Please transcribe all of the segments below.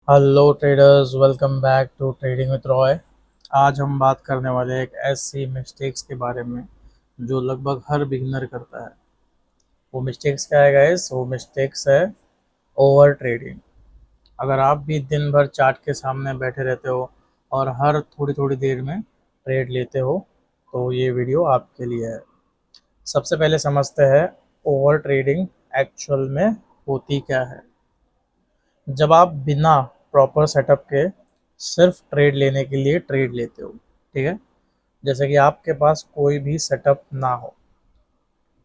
Hello traders, welcome back to trading with Roy. आज हम बात करने वाले हैं एक ऐसी मिस्टेक्स के बारे में जो लगभग हर बिगिनर करता है। वो मिस्टेक्स क्या है गाइस? वो मिस्टेक्स है ओवर ट्रेडिंग। अगर आप भी दिन भर चार्ट के सामने बैठे रहते हो और हर थोड़ी थोड़ी देर में ट्रेड लेते हो तो ये वीडियो आपके लिए है। सबसे पहले समझते हैं ओवर ट्रेडिंग एक्चुअल में होती क्या है। जब आप बिना प्रॉपर सेटअप के सिर्फ ट्रेड लेने के लिए ट्रेड लेते हो, ठीक है, जैसे कि आपके पास कोई भी सेटअप ना हो,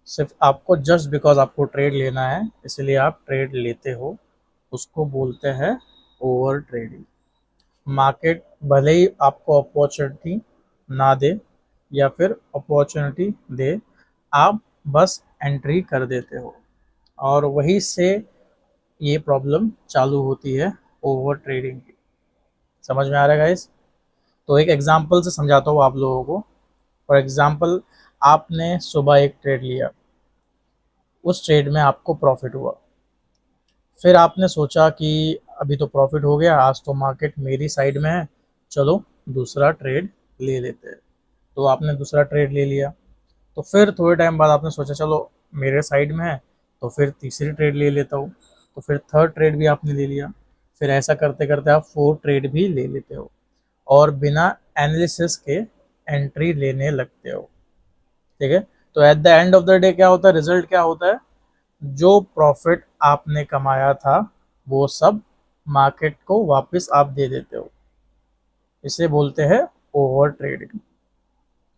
सिर्फ आपको जस्ट बिकॉज आपको ट्रेड लेना है इसलिए आप ट्रेड लेते हो, उसको बोलते हैं ओवर ट्रेडिंग। मार्केट भले ही आपको अपॉर्चुनिटी ना दे या फिर अपॉर्चुनिटी दे, आप बस एंट्री कर देते हो और वहीं से ये प्रॉब्लम चालू होती है ओवर ट्रेडिंग की। समझ में आ रहा है गाइस? तो एक एग्जांपल से समझाता हूँ आप लोगों को। फॉर एग्जांपल, आपने सुबह एक ट्रेड लिया, उस ट्रेड में आपको प्रॉफिट हुआ। फिर आपने सोचा कि अभी तो प्रॉफिट हो गया, आज तो मार्केट मेरी साइड में है, चलो दूसरा ट्रेड ले लेते हैं। तो आपने दूसरा ट्रेड ले लिया। तो फिर थोड़े टाइम बाद आपने सोचा चलो मेरे साइड में है, तो फिर तीसरी ट्रेड ले लेता हूँ। तो फिर थर्ड ट्रेड भी आपने ले लिया। फिर ऐसा करते करते आप फोर्थ ट्रेड भी ले लेते हो और बिना एनालिसिस के एंट्री लेने लगते हो। ठीक है, तो at the end of the day क्या होता है, रिजल्ट क्या होता है? जो प्रॉफिट आपने कमाया था वो सब मार्केट को वापस आप दे देते हो। इसे बोलते हैं ओवर ट्रेडिंग।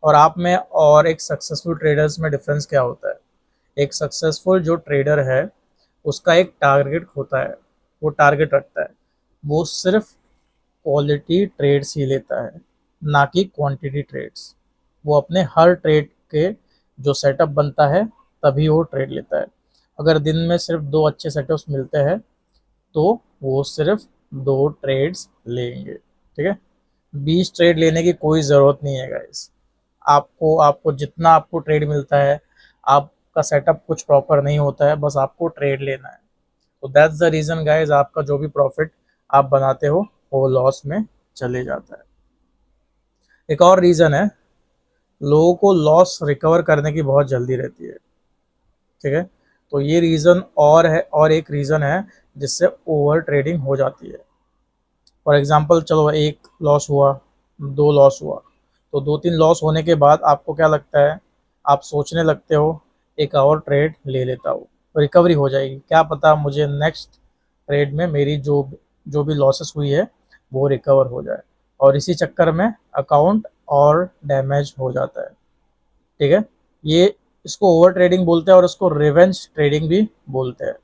और आप में और एक सक्सेसफुल ट्रेडर्स में डिफरेंस क्या होता है? एक सक्सेसफुल जो ट्रेडर है उसका एक टारगेट होता है, वो टारगेट रखता है, वो सिर्फ क्वालिटी ट्रेड्स ही लेता है, ना कि क्वांटिटी ट्रेड्स। वो अपने हर ट्रेड के जो सेटअप बनता है तभी वो ट्रेड लेता है। अगर दिन में सिर्फ दो अच्छे सेटअप्स मिलते हैं तो वो सिर्फ दो ट्रेड्स लेंगे। ठीक है, 20 ट्रेड लेने की कोई ज़रूरत नहीं है गाइस। आपको आपको जितना आपको ट्रेड मिलता है, आपका सेटअप कुछ प्रॉपर नहीं होता है, बस आपको ट्रेड लेना है। तो दैट्स द रीज़न गाइस, आपका जो भी प्रॉफिट आप बनाते हो वो लॉस में चले जाता है। एक और रीज़न है, लोगों को लॉस रिकवर करने की बहुत जल्दी रहती है। ठीक है, तो ये रीज़न और है, और एक रीज़न है जिससे ओवर ट्रेडिंग हो जाती है। फॉर एग्जांपल, चलो एक लॉस हुआ, दो लॉस हुआ, तो दो तीन लॉस होने के बाद आपको क्या लगता है? आप सोचने लगते हो एक और ट्रेड ले लेता हूँ, रिकवरी हो जाएगी, क्या पता मुझे नेक्स्ट ट्रेड में मेरी जो जो भी लॉसेस हुई है वो रिकवर हो जाए। और इसी चक्कर में अकाउंट और डैमेज हो जाता है। ठीक है, ये इसको ओवर ट्रेडिंग बोलते हैं और इसको रिवेंज ट्रेडिंग भी बोलते हैं।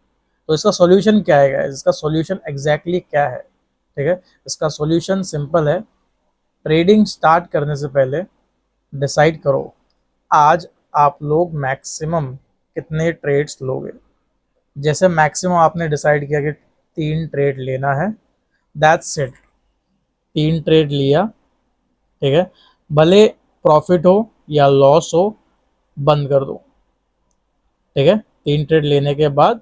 तो इसका सॉल्यूशन क्या है गाइस? इसका सॉल्यूशन एग्जैक्टली क्या है? ठीक है, इसका सॉल्यूशन सिंपल है। ट्रेडिंग स्टार्ट करने से पहले डिसाइड करो आज आप लोग मैक्सिमम कितने ट्रेड्स लोगे। जैसे मैक्सिमम आपने डिसाइड किया कि 3 ट्रेड लेना है, दैट्स इट। 3 ट्रेड लिया, ठीक है, भले प्रॉफिट हो या लॉस हो, बंद कर दो। ठीक है, 3 ट्रेड लेने के बाद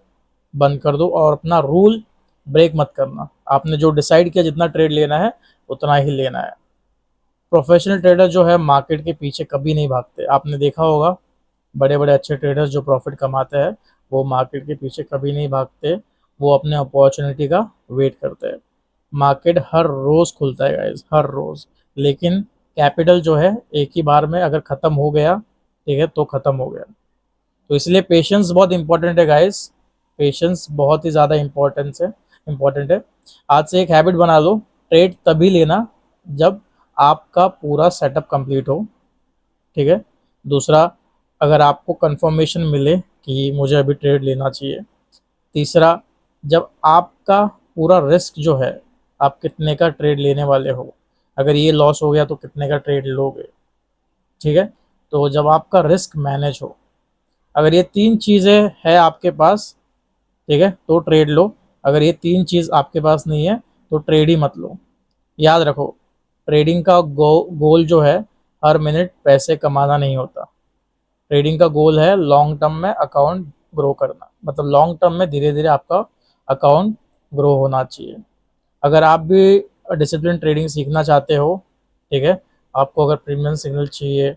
बंद कर दो और अपना रूल ब्रेक मत करना। आपने जो डिसाइड किया जितना ट्रेड लेना है उतना ही लेना है। प्रोफेशनल ट्रेडर जो है मार्केट के पीछे कभी नहीं भागते। आपने देखा होगा बड़े बड़े अच्छे ट्रेडर्स जो प्रॉफिट कमाते हैं वो मार्केट के पीछे कभी नहीं भागते, वो अपने अपॉर्चुनिटी का वेट करते हैं। मार्केट हर रोज़ खुलता है गाइस, हर रोज़, लेकिन कैपिटल जो है एक ही बार में अगर ख़त्म हो गया, ठीक है, तो ख़त्म हो गया। तो इसलिए पेशेंस बहुत इंपॉर्टेंट है गाइस। पेशेंस बहुत ही ज़्यादा इम्पोर्टेंट है। आज से एक हैबिट बना लो, ट्रेड तभी लेना जब आपका पूरा सेटअप कंप्लीट हो। ठीक है, दूसरा, अगर आपको कंफर्मेशन मिले कि मुझे अभी ट्रेड लेना चाहिए। तीसरा, जब आपका पूरा रिस्क जो है, आप कितने का ट्रेड लेने वाले हो, अगर ये लॉस हो गया तो कितने का ट्रेड लोगे। ठीक है, तो जब आपका रिस्क मैनेज हो, अगर ये 3 चीज़ें है आपके पास, ठीक है, तो ट्रेड लो। अगर ये 3 चीज़ आपके पास नहीं है तो ट्रेड ही मत लो। याद रखो, ट्रेडिंग का गोल जो है हर मिनट पैसे कमाना नहीं होता। ट्रेडिंग का गोल है लॉन्ग टर्म में अकाउंट ग्रो करना, मतलब लॉन्ग टर्म में धीरे धीरे आपका अकाउंट ग्रो होना चाहिए। अगर आप भी डिसिप्लिन ट्रेडिंग सीखना चाहते हो, ठीक है, आपको अगर प्रीमियम सिग्नल चाहिए,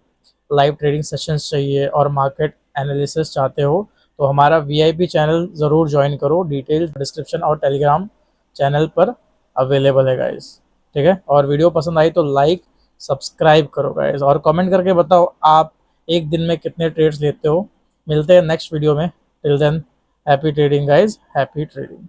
लाइव ट्रेडिंग सेशंस चाहिए और मार्केट एनालिसिस चाहते हो, तो हमारा वीआईपी चैनल ज़रूर ज्वाइन करो। डिटेल डिस्क्रिप्शन और टेलीग्राम चैनल पर अवेलेबल है गाइस, ठीक है। और वीडियो पसंद आई तो लाइक सब्सक्राइब करो गाइस, और कमेंट करके बताओ आप एक दिन में कितने ट्रेड्स लेते हो। मिलते हैं नेक्स्ट वीडियो में। Till than happy trading guys, happy trading.